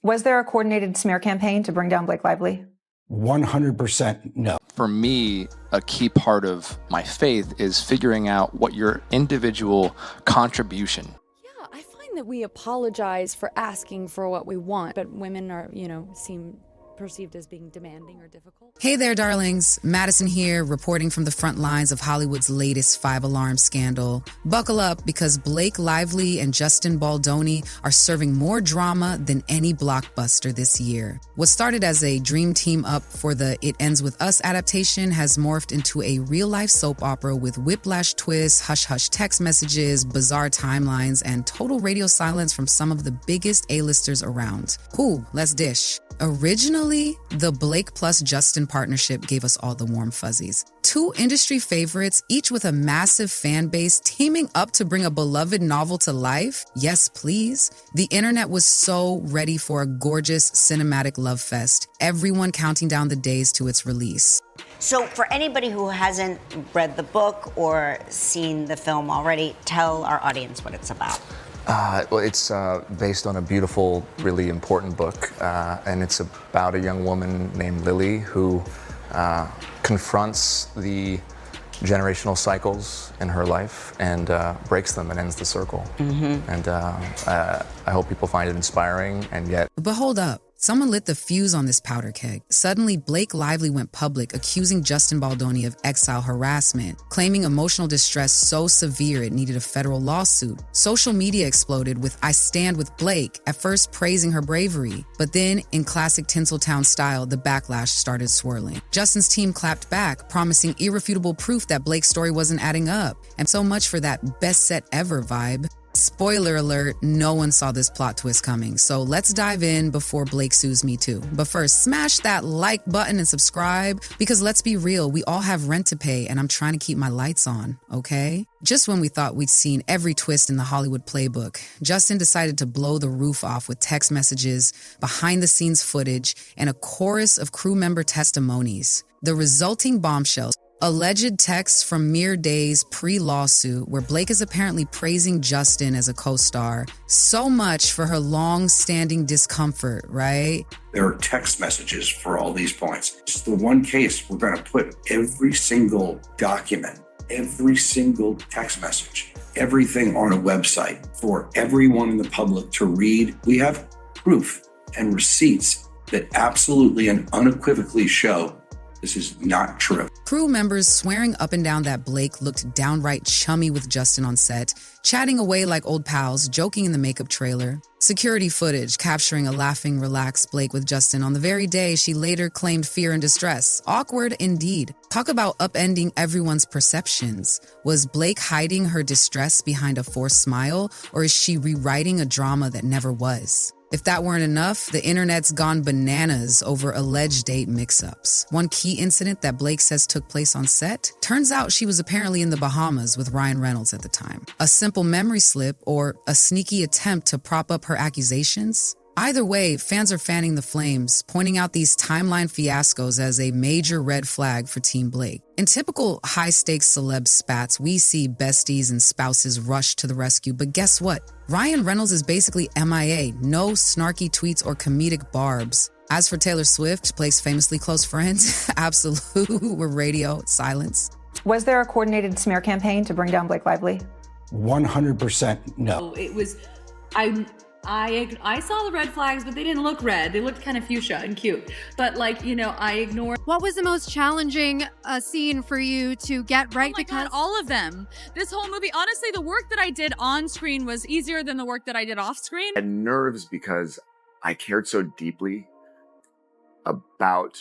Was there a coordinated smear campaign to bring down Blake Lively? 100% no. For me, a key part of my faith is figuring out what your individual contribution. Yeah, I find that we apologize for asking for what we want, but women are, seem perceived as being demanding or difficult. Hey there, darlings. Madison here, reporting from the front lines of Hollywood's latest five-alarm scandal. Buckle up, because Blake Lively and Justin Baldoni are serving more drama than any blockbuster this year. What started as a dream team up for the It Ends With Us adaptation has morphed into a real-life soap opera with whiplash twists, hush-hush text messages, bizarre timelines, and total radio silence from some of the biggest A-listers around. Cool, let's dish. Originally, the Blake plus Justin partnership gave us all the warm fuzzies. Two industry favorites, each with a massive fan base, teaming up to bring a beloved novel to life? Yes, please. The internet was so ready for a gorgeous cinematic love fest, everyone counting down the days to its release. So for anybody who hasn't read the book or seen the film already, tell our audience what it's about. Well, it's based on a beautiful, really important book, and it's about a young woman named Lily who confronts the generational cycles in her life and breaks them and ends the circle. Mm-hmm. And I hope people find it inspiring, and yet... But hold up. Someone lit the fuse on this powder keg. Suddenly, Blake Lively went public, accusing Justin Baldoni of exile harassment, claiming emotional distress so severe it needed a federal lawsuit. Social media exploded with "I stand with Blake," at first praising her bravery. But then, in classic Tinseltown style, the backlash started swirling. Justin's team clapped back, promising irrefutable proof that Blake's story wasn't adding up. And so much for that best set ever vibe. Spoiler alert, no one saw this plot twist coming, so let's dive in before Blake sues me too. But first, smash that like button and subscribe, because let's be real, we all have rent to pay and I'm trying to keep my lights on, okay? Just when we thought we'd seen every twist in the Hollywood playbook, Justin decided to blow the roof off with text messages, behind-the-scenes footage, and a chorus of crew member testimonies. The resulting bombshells, alleged texts from mere days pre-lawsuit, where Blake is apparently praising Justin as a co-star. So much for her long-standing discomfort, right? There are text messages for all these points. It's the one case we're going to put every single document, every single text message, everything on a website for everyone in the public to read. We have proof and receipts that absolutely and unequivocally show this is not true. Crew members swearing up and down that Blake looked downright chummy with Justin on set, chatting away like old pals, joking in the makeup trailer. Security footage capturing a laughing, relaxed Blake with Justin on the very day she later claimed fear and distress. Awkward indeed. Talk about upending everyone's perceptions. Was Blake hiding her distress behind a forced smile, or is she rewriting a drama that never was? If that weren't enough, the internet's gone bananas over alleged date mix-ups. One key incident that Blake says took place on set, turns out she was apparently in the Bahamas with Ryan Reynolds at the time. A simple memory slip or a sneaky attempt to prop up her accusations? Either way, fans are fanning the flames, pointing out these timeline fiascos as a major red flag for Team Blake. In typical high-stakes celeb spats, we see besties and spouses rush to the rescue, but guess what? Ryan Reynolds is basically MIA, no snarky tweets or comedic barbs. As for Taylor Swift, Blake's famously close friends, absolute radio silence. Was there a coordinated smear campaign to bring down Blake Lively? 100% no. It was, I saw the red flags, but they didn't look red. They looked kind of fuchsia and cute. But I ignored. What was the most challenging scene for you to get right? Oh my God, all of them. This whole movie, honestly, the work that I did on screen was easier than the work that I did off screen. I had nerves because I cared so deeply about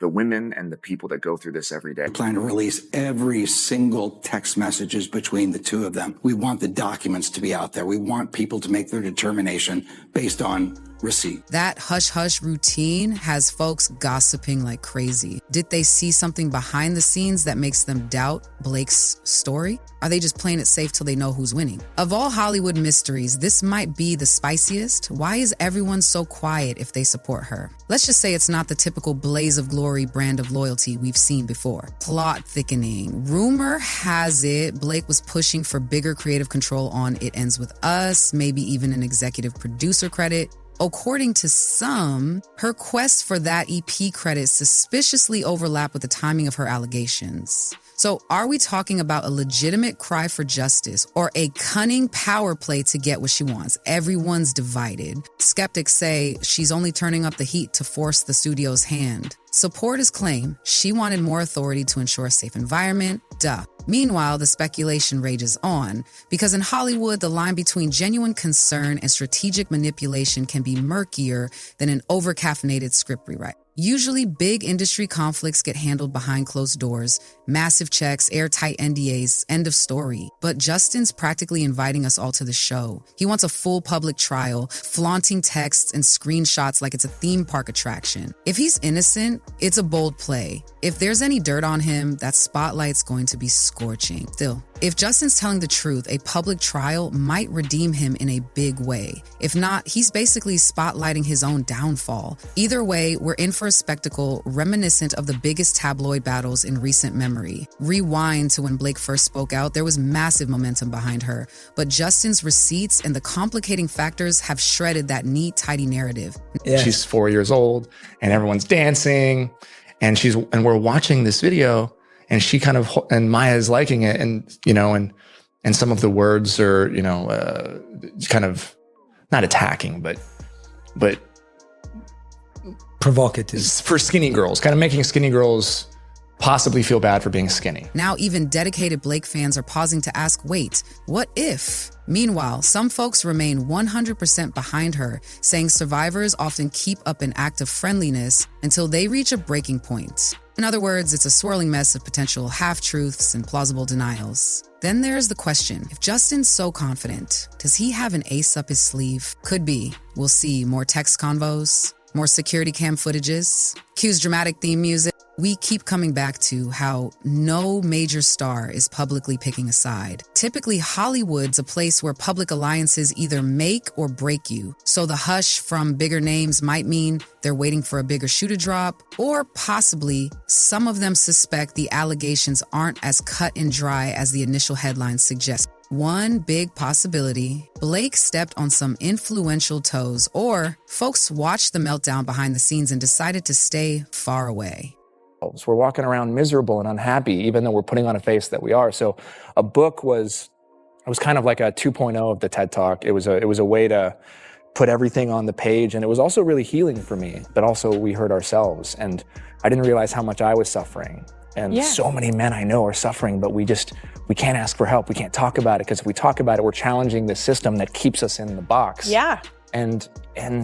the women and the people that go through this every day. I plan to release every single text messages between the two of them. We want the documents to be out there. We want people to make their determination based on receipt. That hush-hush routine has folks gossiping like crazy. Did they see something behind the scenes that makes them doubt Blake's story? Are they just playing it safe till they know who's winning? Of all Hollywood mysteries, this might be the spiciest. Why is everyone so quiet if they support her? Let's just say it's not the typical blaze of glory brand of loyalty we've seen before. Plot thickening. Rumor has it Blake was pushing for bigger creative control on It Ends With Us, maybe even an executive producer credit. According to some, her quest for that EP credit suspiciously overlapped with the timing of her allegations. So are we talking about a legitimate cry for justice or a cunning power play to get what she wants? Everyone's divided. Skeptics say she's only turning up the heat to force the studio's hand. Supporters claim she wanted more authority to ensure a safe environment. Duh. Meanwhile, the speculation rages on because in Hollywood, the line between genuine concern and strategic manipulation can be murkier than an over-caffeinated script rewrite. Usually, big industry conflicts get handled behind closed doors, massive checks, airtight NDAs, end of story. But Justin's practically inviting us all to the show. He wants a full public trial, flaunting texts and screenshots like it's a theme park attraction. If he's innocent, it's a bold play. If there's any dirt on him, that spotlight's going to be scorching. Still, if Justin's telling the truth, a public trial might redeem him in a big way. If not, he's basically spotlighting his own downfall. Either way, we're in for a spectacle reminiscent of the biggest tabloid battles in recent memory. Rewind to when Blake first spoke out, there was massive momentum behind her, but Justin's receipts and the complicating factors have shredded that neat, tidy narrative. Yeah. She's 4 years old and everyone's dancing and we're watching this video and she and Maya's liking it and some of the words are, kind of not attacking, but provocative for skinny girls, kind of making skinny girls possibly feel bad for being skinny. Now even dedicated Blake fans are pausing to ask, wait, what if? Meanwhile, some folks remain 100% behind her, saying survivors often keep up an act of friendliness until they reach a breaking point. In other words, it's a swirling mess of potential half-truths and plausible denials. Then there's the question, if Justin's so confident, does he have an ace up his sleeve? Could be. We'll see more text convos, more security cam footages, cues dramatic theme music. We keep coming back to how no major star is publicly picking a side. Typically, Hollywood's a place where public alliances either make or break you. So the hush from bigger names might mean they're waiting for a bigger shoe to drop, or possibly some of them suspect the allegations aren't as cut and dry as the initial headlines suggest. One big possibility, Blake stepped on some influential toes, or folks watched the meltdown behind the scenes and decided to stay far away. We're walking around miserable and unhappy, even though we're putting on a face that we are. So a book was kind of like a 2.0 of the TED Talk. It was a way to put everything on the page. And it was also really healing for me, but also we hurt ourselves. And I didn't realize how much I was suffering. And so many men I know are suffering, but we can't ask for help. We can't talk about it because if we talk about it, we're challenging the system that keeps us in the box. Yeah. And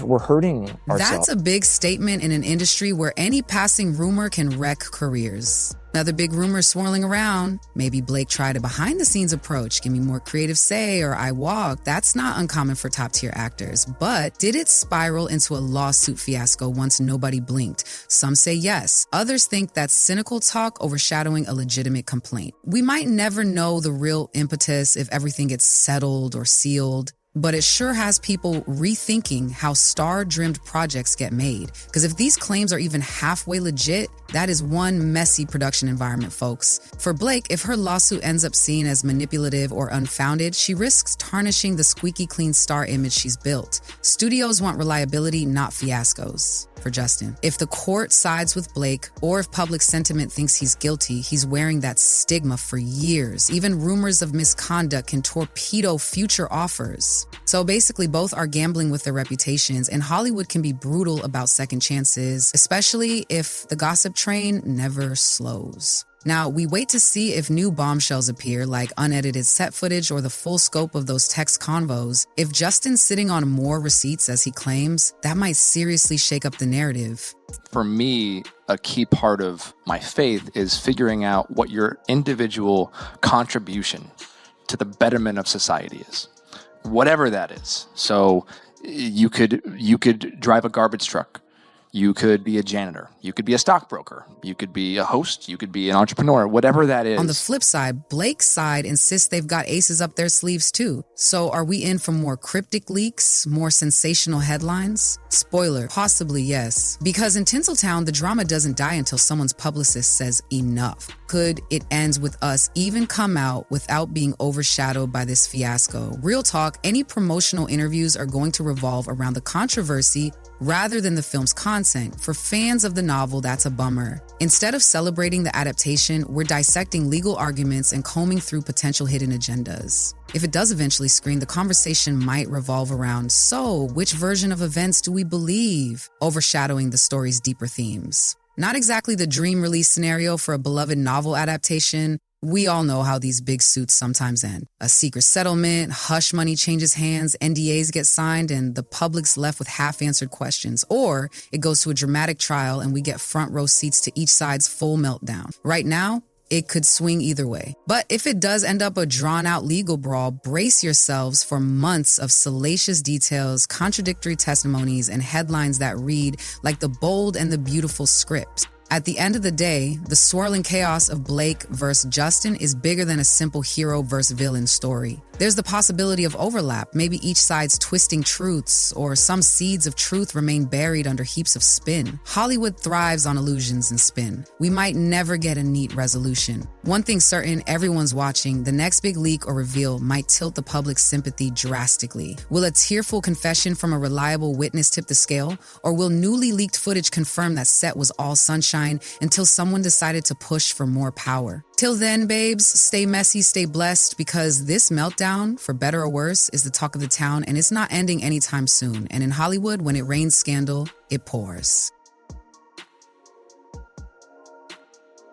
we're hurting ourselves. That's a big statement in an industry where any passing rumor can wreck careers. Another big rumor swirling around. Maybe Blake tried a behind-the-scenes approach. Give me more creative say, or I walk. That's not uncommon for top-tier actors. But did it spiral into a lawsuit fiasco once nobody blinked? Some say yes. Others think that's cynical talk overshadowing a legitimate complaint. We might never know the real impetus if everything gets settled or sealed. But it sure has people rethinking how star-dreamed projects get made. Because if these claims are even halfway legit, that is one messy production environment, folks. For Blake, if her lawsuit ends up seen as manipulative or unfounded, she risks tarnishing the squeaky clean star image she's built. Studios want reliability, not fiascos. For Justin, if the court sides with Blake, or if public sentiment thinks he's guilty, he's wearing that stigma for years. Even rumors of misconduct can torpedo future offers. So basically, both are gambling with their reputations, and Hollywood can be brutal about second chances, especially if the gossip train never slows. Now, we wait to see if new bombshells appear, like unedited set footage or the full scope of those text convos. If Justin's sitting on more receipts, as he claims, that might seriously shake up the narrative. For me, a key part of my faith is figuring out what your individual contribution to the betterment of society is, whatever that is. So You could drive a garbage truck. You could be a janitor. You could be a stockbroker. You could be a host. You could be an entrepreneur, whatever that is. On the flip side, Blake's side insists they've got aces up their sleeves too. So are we in for more cryptic leaks, more sensational headlines? Spoiler, possibly yes. Because in Tinseltown, the drama doesn't die until someone's publicist says enough. Could it ends with us even come out without being overshadowed by this fiasco? Real talk, any promotional interviews are going to revolve around the controversy rather than the film's content. For fans of the novel, that's a bummer. Instead of celebrating the adaptation, we're dissecting legal arguments and combing through potential hidden agendas. If it does eventually screen, the conversation might revolve around, so which version of events do we believe, overshadowing the story's deeper themes? Not exactly the dream release scenario for a beloved novel adaptation. We all know how these big suits sometimes end. A secret settlement, hush money changes hands, NDAs get signed, and the public's left with half-answered questions. Or it goes to a dramatic trial and we get front row seats to each side's full meltdown. Right now, it could swing either way. But if it does end up a drawn-out legal brawl, brace yourselves for months of salacious details, contradictory testimonies, and headlines that read like the bold and the beautiful script. At the end of the day, the swirling chaos of Blake versus Justin is bigger than a simple hero versus villain story. There's the possibility of overlap, maybe each side's twisting truths, or some seeds of truth remain buried under heaps of spin. Hollywood thrives on illusions and spin. We might never get a neat resolution. One thing's certain, everyone's watching. The next big leak or reveal might tilt the public's sympathy drastically. Will a tearful confession from a reliable witness tip the scale? Or will newly leaked footage confirm that set was all sunshine until someone decided to push for more power? Till then, babes, stay messy, stay blessed, because this meltdown, for better or worse, is the talk of the town, and it's not ending anytime soon. And in Hollywood, when it rains scandal, it pours.